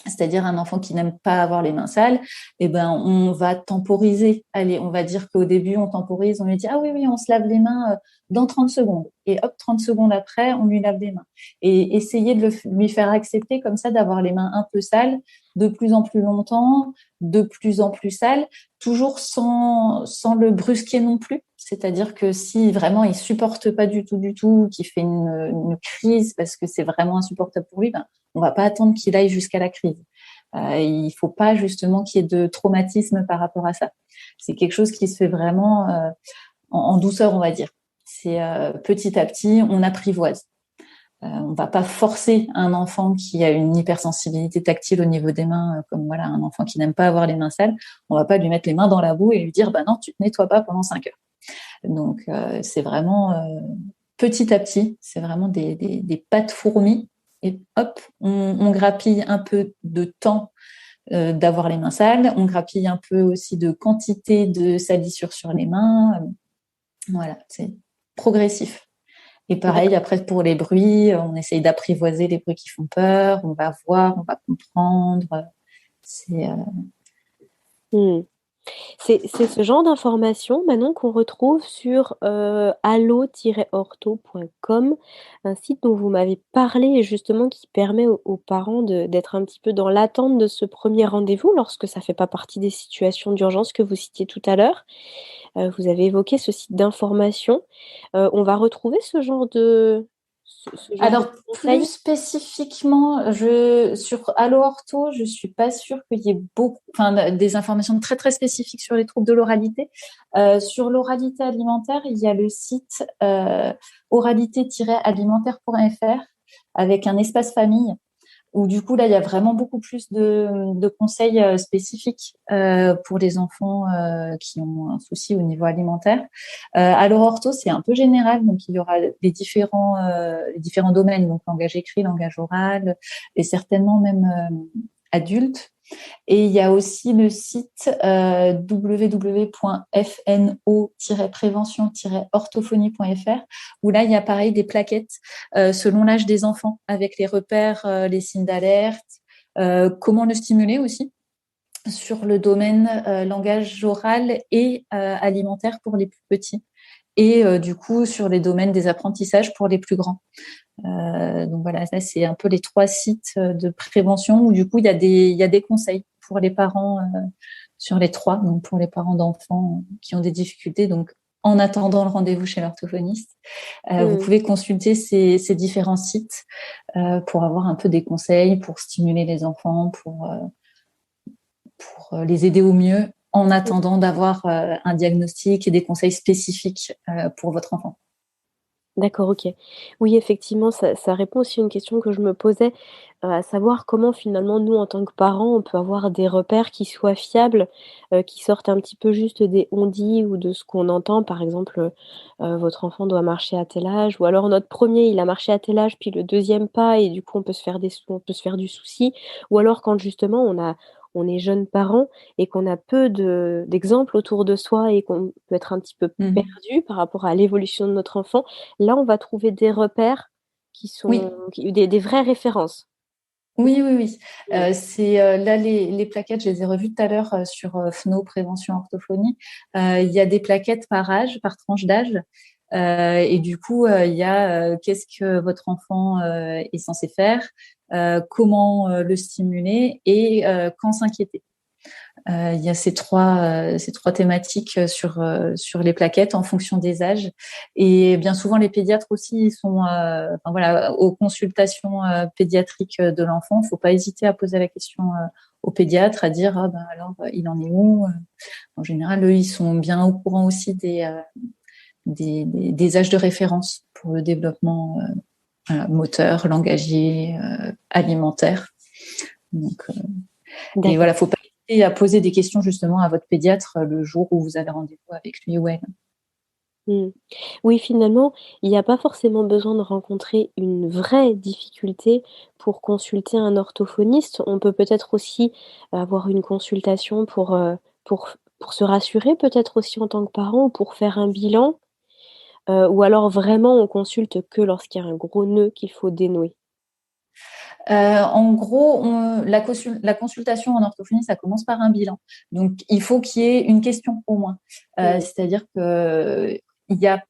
C'est-à-dire un enfant qui n'aime pas avoir les mains sales, eh ben on va temporiser. Allez, on va dire qu'au début on temporise, on lui dit ah oui on se lave les mains dans 30 secondes et hop 30 secondes après on lui lave les mains et essayer de lui faire accepter comme ça d'avoir les mains un peu sales de plus en plus longtemps, de plus en plus sales, toujours sans le brusquer non plus. C'est-à-dire que si vraiment il supporte pas du tout, qu'il fait une crise parce que c'est vraiment insupportable pour lui, ben on va pas attendre qu'il aille jusqu'à la crise. Il faut pas justement qu'il y ait de traumatisme par rapport à ça. C'est quelque chose qui se fait vraiment en douceur, on va dire. C'est petit à petit, on apprivoise. On va pas forcer un enfant qui a une hypersensibilité tactile au niveau des mains, comme voilà un enfant qui n'aime pas avoir les mains sales. On va pas lui mettre les mains dans la boue et lui dire bah non, tu te nettoies pas pendant 5 heures. Donc c'est vraiment petit à petit, c'est vraiment des pas de fourmis. Et hop, on grappille un peu de temps d'avoir les mains sales, on grappille un peu aussi de quantité de salissure sur les mains. Voilà, c'est progressif. Et pareil, après, pour les bruits, on essaye d'apprivoiser les bruits qui font peur, on va voir, on va comprendre. C'est C'est ce genre d'informations, Manon, qu'on retrouve sur, allo-ortho.com, un site dont vous m'avez parlé et justement qui permet aux parents d'être un petit peu dans l'attente de ce premier rendez-vous lorsque ça fait pas partie des situations d'urgence que vous citiez tout à l'heure. Vous avez évoqué ce site d'information. On va retrouver ce genre de Alors, plus conseils? spécifiquement, sur Allo Ortho, je suis pas sûre qu'il y ait des informations très, très spécifiques sur les troubles de l'oralité. Sur l'oralité alimentaire, il y a le site oralité-alimentaire.fr avec un espace famille où du coup là il y a vraiment beaucoup plus de conseils spécifiques pour les enfants qui ont un souci au niveau alimentaire. Alors ortho c'est un peu général, donc il y aura les différents domaines, donc langage écrit, langage oral et certainement même adultes. Et il y a aussi le site www.fno-prévention-orthophonie.fr où là, il y a pareil des plaquettes selon l'âge des enfants avec les repères, les signes d'alerte, comment le stimuler aussi sur le domaine langage oral et alimentaire pour les plus petits et du coup sur les domaines des apprentissages pour les plus grands. Donc voilà, ça c'est un peu les 3 sites de prévention où du coup il y a des conseils pour les parents sur les 3, donc pour les parents d'enfants qui ont des difficultés. Donc en attendant le rendez-vous chez l'orthophoniste, vous pouvez consulter ces différents sites pour avoir un peu des conseils, pour stimuler les enfants, pour les aider au mieux en attendant d'avoir un diagnostic et des conseils spécifiques pour votre enfant. D'accord, OK. Oui, effectivement, ça répond aussi à une question que je me posais, à savoir comment finalement nous, en tant que parents, on peut avoir des repères qui soient fiables, qui sortent un petit peu juste des on-dit ou de ce qu'on entend. Par exemple, votre enfant doit marcher à tel âge ou alors notre premier il a marché à tel âge, puis le deuxième pas et du coup on peut se faire du souci. Ou alors quand justement on est jeune parent et qu'on a peu d'exemples autour de soi et qu'on peut être un petit peu perdu par rapport à l'évolution de notre enfant. Là, on va trouver des repères qui Oui. sont des vraies références. Oui. C'est là les plaquettes, je les ai revues tout à l'heure sur FNO Prévention Orthophonie. Il y a des plaquettes par âge, par tranche d'âge. Et du coup, il y a qu'est-ce que votre enfant est censé faire, comment le stimuler et quand s'inquiéter. Il y a ces trois thématiques sur les plaquettes en fonction des âges. Et bien souvent, les pédiatres aussi ils sont, aux consultations pédiatriques de l'enfant. Il ne faut pas hésiter à poser la question au pédiatre, à dire alors il en est où. En général, eux, ils sont bien au courant aussi des âges de référence pour le développement moteur, langagier, alimentaire. Donc, et voilà, faut pas hésiter à poser des questions justement à votre pédiatre le jour où vous avez rendez-vous avec lui ou elle. Oui, finalement, il n'y a pas forcément besoin de rencontrer une vraie difficulté pour consulter un orthophoniste. On peut peut-être aussi avoir une consultation pour se rassurer, peut-être aussi en tant que parent, ou pour faire un bilan, ou alors vraiment on consulte que lorsqu'il y a un gros nœud qu'il faut dénouer. En gros, la consultation en orthophonie, ça commence par un bilan. Donc, il faut qu'il y ait une question au moins. C'est-à-dire que il y a,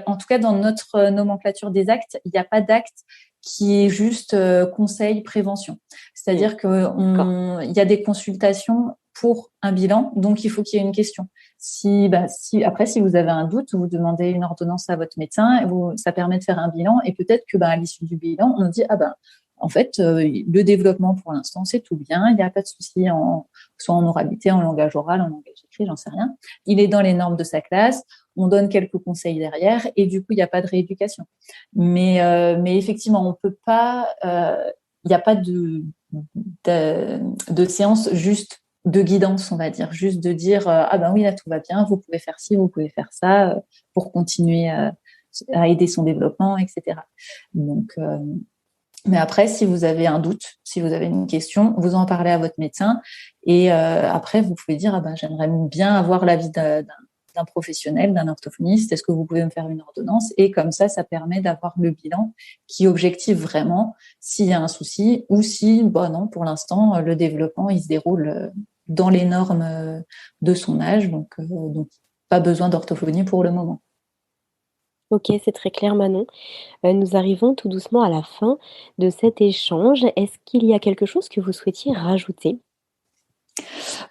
en tout cas dans notre nomenclature des actes, il n'y a pas d'acte qui est juste conseil, prévention. C'est-à-dire il y a des consultations pour un bilan, donc il faut qu'il y ait une question. Si vous avez un doute, vous demandez une ordonnance à votre médecin, ça permet de faire un bilan, et peut-être que à l'issue du bilan, on dit en fait, le développement pour l'instant, c'est tout bien. Il n'y a pas de souci soit en oralité, en langage oral, en langage écrit, j'en sais rien. Il est dans les normes de sa classe. On donne quelques conseils derrière et du coup, il n'y a pas de rééducation. Mais effectivement, on peut pas. Il n'y a pas de séance juste de guidance, on va dire, juste de dire oui, là tout va bien, vous pouvez faire ci, vous pouvez faire ça pour continuer à aider son développement, etc. Donc mais après, si vous avez un doute, si vous avez une question, vous en parlez à votre médecin et après, vous pouvez dire j'aimerais bien avoir l'avis d'un professionnel, d'un orthophoniste. Est-ce que vous pouvez me faire une ordonnance? Et comme ça permet d'avoir le bilan qui objective vraiment s'il y a un souci ou si, non, pour l'instant, le développement, il se déroule dans les normes de son âge. Donc pas besoin d'orthophonie pour le moment. Ok, c'est très clair, Manon. Nous arrivons tout doucement à la fin de cet échange. Est-ce qu'il y a quelque chose que vous souhaitiez rajouter?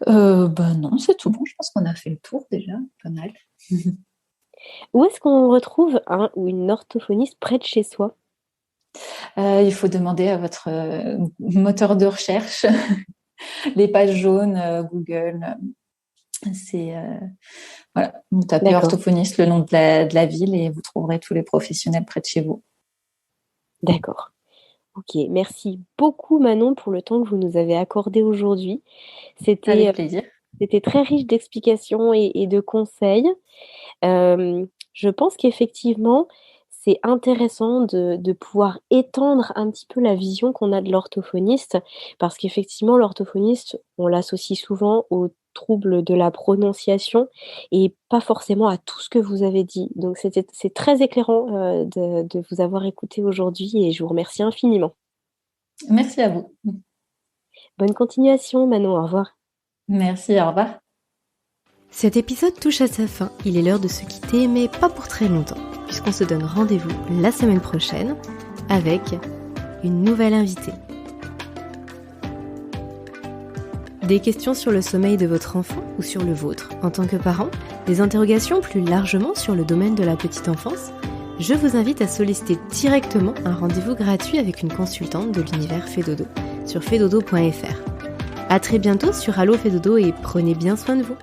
Non, c'est tout bon. Je pense qu'on a fait le tour déjà, pas mal. Où est-ce qu'on retrouve un ou une orthophoniste près de chez soi? Il faut demander à votre moteur de recherche, les pages jaunes, Google. C'est voilà, vous tapez orthophoniste, le nom de la ville, et vous trouverez tous les professionnels près de chez vous. D'accord. Ok, merci beaucoup Manon pour le temps que vous nous avez accordé aujourd'hui. Avec plaisir. C'était très riche d'explications et de conseils. Je pense qu'effectivement, c'est intéressant de pouvoir étendre un petit peu la vision qu'on a de l'orthophoniste, parce qu'effectivement, l'orthophoniste, on l'associe souvent aux troubles de la prononciation et pas forcément à tout ce que vous avez dit. Donc, c'est très éclairant de vous avoir écouté aujourd'hui et je vous remercie infiniment. Merci à vous. Bonne continuation, Manon. Au revoir. Merci, au revoir. Cet épisode touche à sa fin. Il est l'heure de se quitter, mais pas pour très longtemps, puisqu'on se donne rendez-vous la semaine prochaine avec une nouvelle invitée. Des questions sur le sommeil de votre enfant ou sur le vôtre en tant que parent, des interrogations plus largement sur le domaine de la petite enfance, je vous invite à solliciter directement un rendez-vous gratuit avec une consultante de l'univers Fedodo sur fedodo.fr. À très bientôt sur Allo Fedodo et prenez bien soin de vous.